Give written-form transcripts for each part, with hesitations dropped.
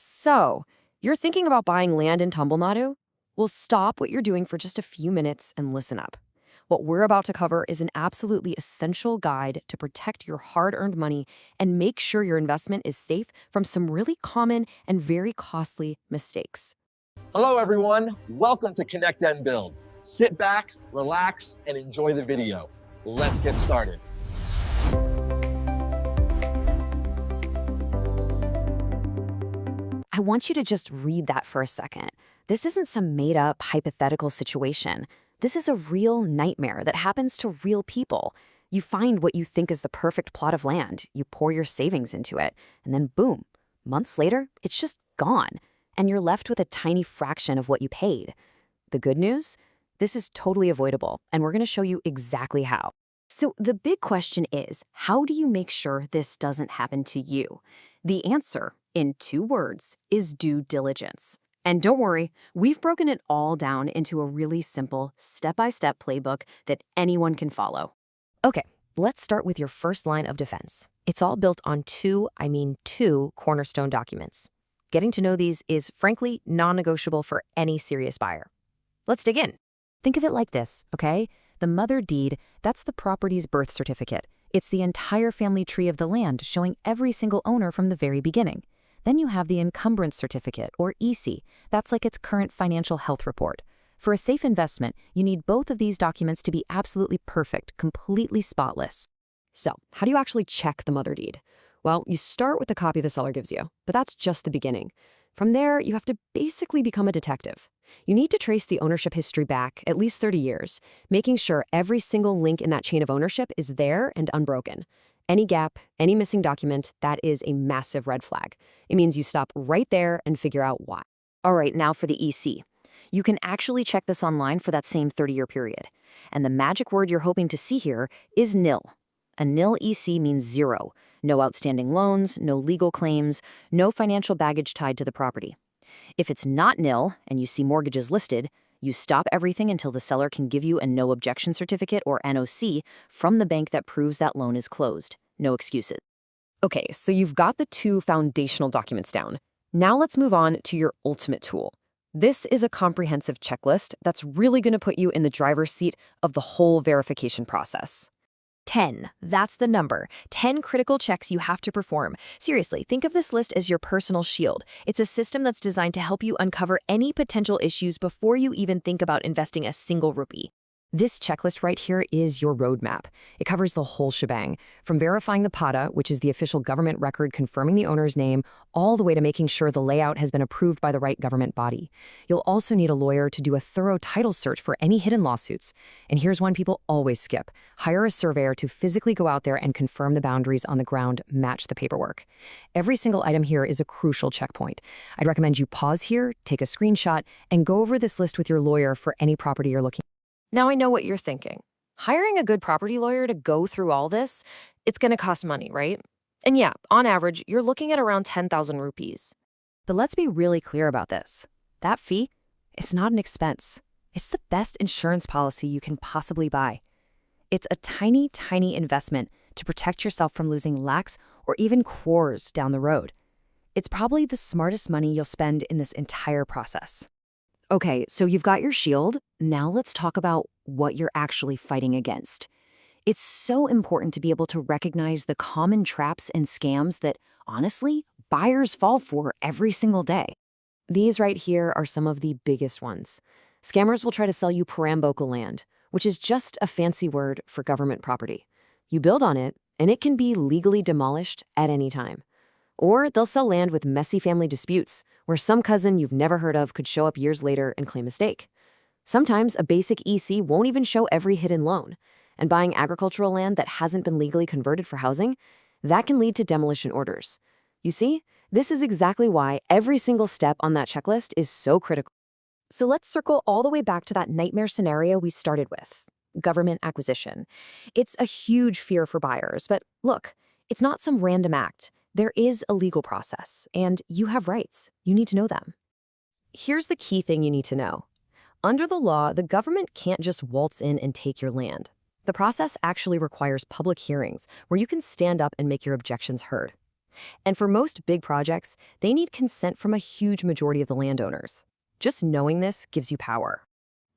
So, you're thinking about buying land in Tumble Nadu? Well, stop what you're doing for just a few minutes and listen up. What we're about to cover is an absolutely essential guide to protect your hard-earned money and make sure your investment is safe from some really common and very costly mistakes. Hello everyone, welcome to Connect and Build. Sit back, relax, and enjoy the video. Let's get started. I want you to just read that for a second. This isn't some made-up hypothetical situation. This is a real nightmare that happens to real people. You find what you think is the perfect plot of land, you pour your savings into it, and then boom, months later, it's just gone, and you're left with a tiny fraction of what you paid. The good news? This is totally avoidable, and we're going to show you exactly how. So the big question is, how do you make sure this doesn't happen to you? The answer, in 2 words, is due diligence. And don't worry, we've broken it all down into a really simple, step-by-step playbook that anyone can follow. Okay, let's start with your first line of defense. It's all built on two cornerstone documents. Getting to know these is, frankly, non-negotiable for any serious buyer. Let's dig in. Think of it like this, okay? The mother deed, that's the property's birth certificate. It's the entire family tree of the land showing every single owner from the very beginning. Then you have the encumbrance certificate, or EC. That's like its current financial health report. For a safe investment, you need both of these documents to be absolutely perfect, completely spotless. So, how do you actually check the mother deed? Well, you start with the copy the seller gives you, but that's just the beginning. From there, you have to basically become a detective. You need to trace the ownership history back at least 30 years, making sure every single link in that chain of ownership is there and unbroken. Any gap, any missing document, that is a massive red flag. It means you stop right there and figure out why. All right, now for the EC. You can actually check this online for that same 30-year period. And the magic word you're hoping to see here is nil. A nil EC means zero. No outstanding loans, no legal claims, no financial baggage tied to the property. If it's not nil and you see mortgages listed, you stop everything until the seller can give you a no objection certificate or NOC from the bank that proves that loan is closed. No excuses. Okay, so you've got the 2 foundational documents down. Now let's move on to your ultimate tool. This is a comprehensive checklist that's really going to put you in the driver's seat of the whole verification process. 10. That's the number. 10 critical checks you have to perform. Seriously, think of this list as your personal shield. It's a system that's designed to help you uncover any potential issues before you even think about investing a single rupee. This checklist right here is your roadmap. It covers the whole shebang, from verifying the PATA, which is the official government record confirming the owner's name, all the way to making sure the layout has been approved by the right government body. You'll also need a lawyer to do a thorough title search for any hidden lawsuits. And here's one people always skip. Hire a surveyor to physically go out there and confirm the boundaries on the ground match the paperwork. Every single item here is a crucial checkpoint. I'd recommend you pause here, take a screenshot, and go over this list with your lawyer for any property you're looking at. Now I know what you're thinking. Hiring a good property lawyer to go through all this, it's going to cost money, right? And yeah, on average, you're looking at around 10,000 rupees. But let's be really clear about this. That fee, it's not an expense. It's the best insurance policy you can possibly buy. It's a tiny, tiny investment to protect yourself from losing lakhs or even crores down the road. It's probably the smartest money you'll spend in this entire process. Okay, so you've got your shield. Now let's talk about what you're actually fighting against. It's so important to be able to recognize the common traps and scams that, honestly, buyers fall for every single day. These right here are some of the biggest ones. Scammers will try to sell you Parambocal land, which is just a fancy word for government property. You build on it, and it can be legally demolished at any time. Or they'll sell land with messy family disputes, where some cousin you've never heard of could show up years later and claim a stake. Sometimes a basic EC won't even show every hidden loan, and buying agricultural land that hasn't been legally converted for housing, that can lead to demolition orders. You see, this is exactly why every single step on that checklist is so critical. So let's circle all the way back to that nightmare scenario we started with, government acquisition. It's a huge fear for buyers, but look, it's not some random act. There is a legal process, and you have rights. You need to know them. Here's the key thing you need to know. Under the law, the government can't just waltz in and take your land. The process actually requires public hearings where you can stand up and make your objections heard. And for most big projects, they need consent from a huge majority of the landowners. Just knowing this gives you power.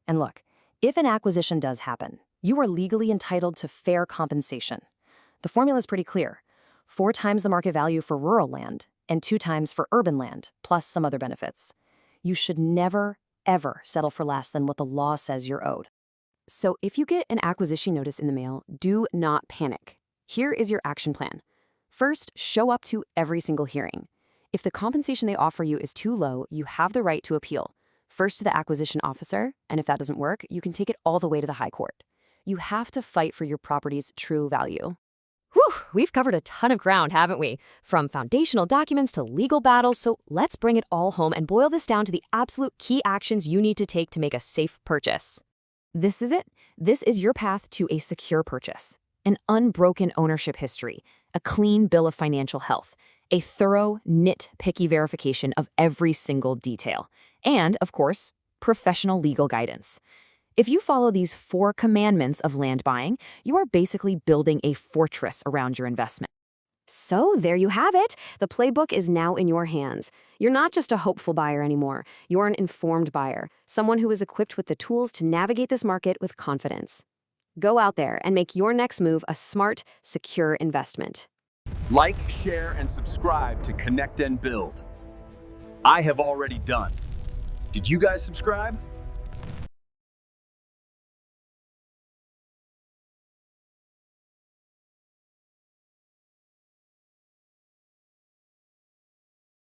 And look, if an acquisition does happen, you are legally entitled to fair compensation. The formula is pretty clear. 4 times the market value for rural land and 2 times for urban land, plus some other benefits. You should never, ever settle for less than what the law says you're owed. So if you get an acquisition notice in the mail, do not panic. Here is your action plan. First, show up to every single hearing. If the compensation they offer you is too low, you have the right to appeal. First to the acquisition officer, and if that doesn't work, you can take it all the way to the high court. You have to fight for your property's true value. Whew, we've covered a ton of ground, haven't we? From foundational documents to legal battles, so let's bring it all home and boil this down to the absolute key actions you need to take to make a safe purchase. This is it. This is your path to a secure purchase. An unbroken ownership history, a clean bill of financial health, a thorough, nitpicky verification of every single detail, and, of course, professional legal guidance. If you follow these 4 commandments of land buying, you are basically building a fortress around your investment. So there you have it. The playbook is now in your hands. You're not just a hopeful buyer anymore. You're an informed buyer, someone who is equipped with the tools to navigate this market with confidence. Go out there and make your next move a smart, secure investment. Like, share, and subscribe to Connect and Build. I have already done. Did you guys subscribe?